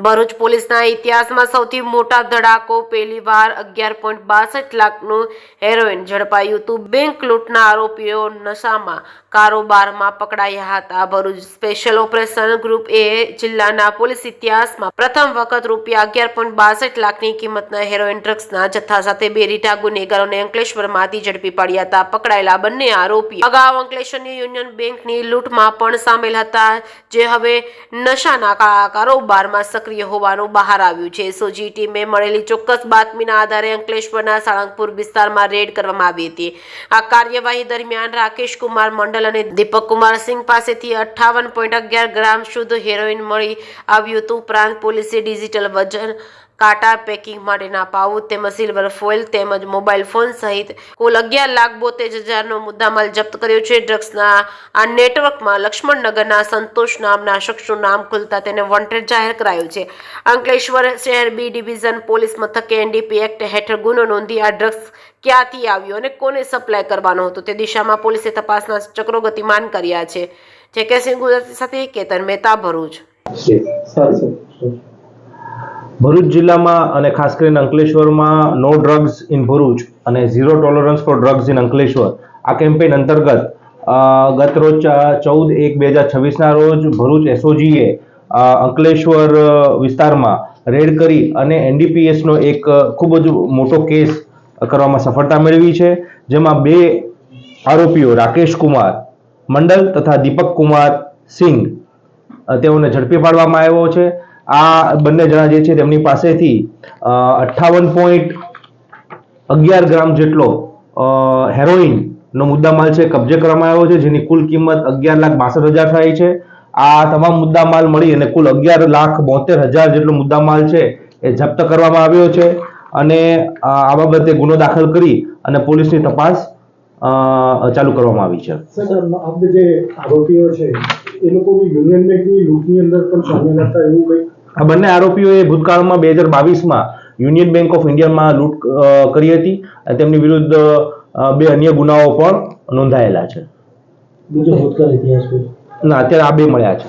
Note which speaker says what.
Speaker 1: ભરૂચ પોલીસના ઇતિહાસમાં સૌથી મોટા ધડાકો, પહેલીવાર 11.62 લાખનું હેરોઇન ઝડપાયું હતું। બેંક લૂંટના આરોપીઓ નશામાં કારોબારમાં પકડાયા હતા। ભરૂચ સ્પેશિયલ ઓપરેશન ગ્રુપ એ જિલ્લાના પોલીસ ઇતિહાસમાં પ્રથમ વખત રૂપિયા 11.62 લાખની કિંમતના હેરોઇન ડ્રગ્સના જથ્થા સાથે બે રીઢા ગુનેગારોને અંકલેશ્વરમાંથી ઝડપી પાડ્યા હતા। પકડાયેલા બંને આરોપી અગાઉ અંકલેશ્વરની યુનિયન બેંકની લૂંટમાં પણ સામેલ હતા, જે હવે નશાના કારોબારમાં સક્રિય હોવાનું બહાર આવ્યું છે। એસઓજી ટીમે મળેલી ચોક્કસ બાતમીના આધારે અંકલેશ્વરના સાળંગપુર વિસ્તારમાં રેડ કરવામાં આવી હતી। આ કાર્યવાહી દરમિયાન રાકેશ કુમાર મંડલ અને દીપક કુમાર સિંહ પાસેથી 58.11 ગ્રામ શુદ્ધ હેરોઇન મળી આવ્યું હતું। ઉપરાંત પોલીસે ડિજિટલ વજન કાંટા, પેકિંગ માટેના પાઉચ તેમજ સિલ્વર ફોઇલ તેમજ મોબાઈલ ફોન સહિત કુલ 11,72,000નો મુદ્દામાલ જપ્ત કર્યો છે। ડ્રગ્સના આ નેટવર્કમાં લક્ષ્મણનગરના સંતોષ નામના શખ્સનું નામ ખુલતા તેને વોન્ટેડ જાહેર કરાયું છે। અંકલેશ્વર શહેર બી ડિવિઝન પોલીસ મથકે એનડીપી એક્ટ હેઠળ ગુનો નોંધી આ ડ્રગ્સ ક્યાંથી આવ્યો અને કોને સપ્લાય કરવાનો હતો તે દિશામાં પોલીસે તપાસના ચક્રો ગતિમાન કર્યા છે। જેકેસિંહ ગુજરાતી સાથે કેતન મહેતા, ભરૂચ।
Speaker 2: ભરૂચ જિલ્લામાં અને ખાસ કરીને અંકલેશ્વરમાં નો ડ્રગ્સ ઇન ભરૂચ અને zero tolerance for drugs in Ankleshwar આ કેમ્પેઇન અંતર્ગત ગત રોજ 14/1/2026ના રોજ ભરૂચ એસઓજીએ અંકલેશ્વર વિસ્તારમાં રેડ કરી અને એનડીપીએસનો એક ખૂબ જ મોટો કેસ કરવામાં સફળતા મેળવી છે, જેમાં બે આરોપીઓ રાકેશ કુમાર મંડલ તથા દીપક કુમાર સિંહ તેઓને ઝડપી પાડવામાં આવ્યો છે। આ બંને જણા જે છે તેમની પાસેથી 58.11 ગ્રામ જેટલો હેરોઇનનો મુદ્દામાલ છે કબજે કરવામાં આવ્યો છે, જેની કુલ કિંમત 11,62,000 થાય છે। આ તમામ મુદ્દામાલ મળી અને કુલ 11,72,000 જેટલો મુદ્દામાલ છે એ જપ્ત કરવામાં આવ્યો છે અને આ બાબતે ગુનો દાખલ કરી અને પોલીસની તપાસ ચાલુ કરવામાં આવી છે।
Speaker 3: સર, આપણે જે આરોપીઓ છે એ લોકો યુનિયન બેંકની લૂંટની અંદર પણ સામેલ હતા, એવું કંઈ?
Speaker 2: આ બંને આરોપીઓએ ભૂતકાળમાં 2022માં યુનિયન બેંક ઓફ ઇન્ડિયામાં લૂંટ કરી હતી અને તેમની વિરુદ્ધ બે અન્ય ગુનાઓ પણ નોંધાયેલા છે।
Speaker 3: બીજો ભૂતકાળ ઇતિહાસ ના,
Speaker 2: અત્યારે આ બે મળ્યા છે।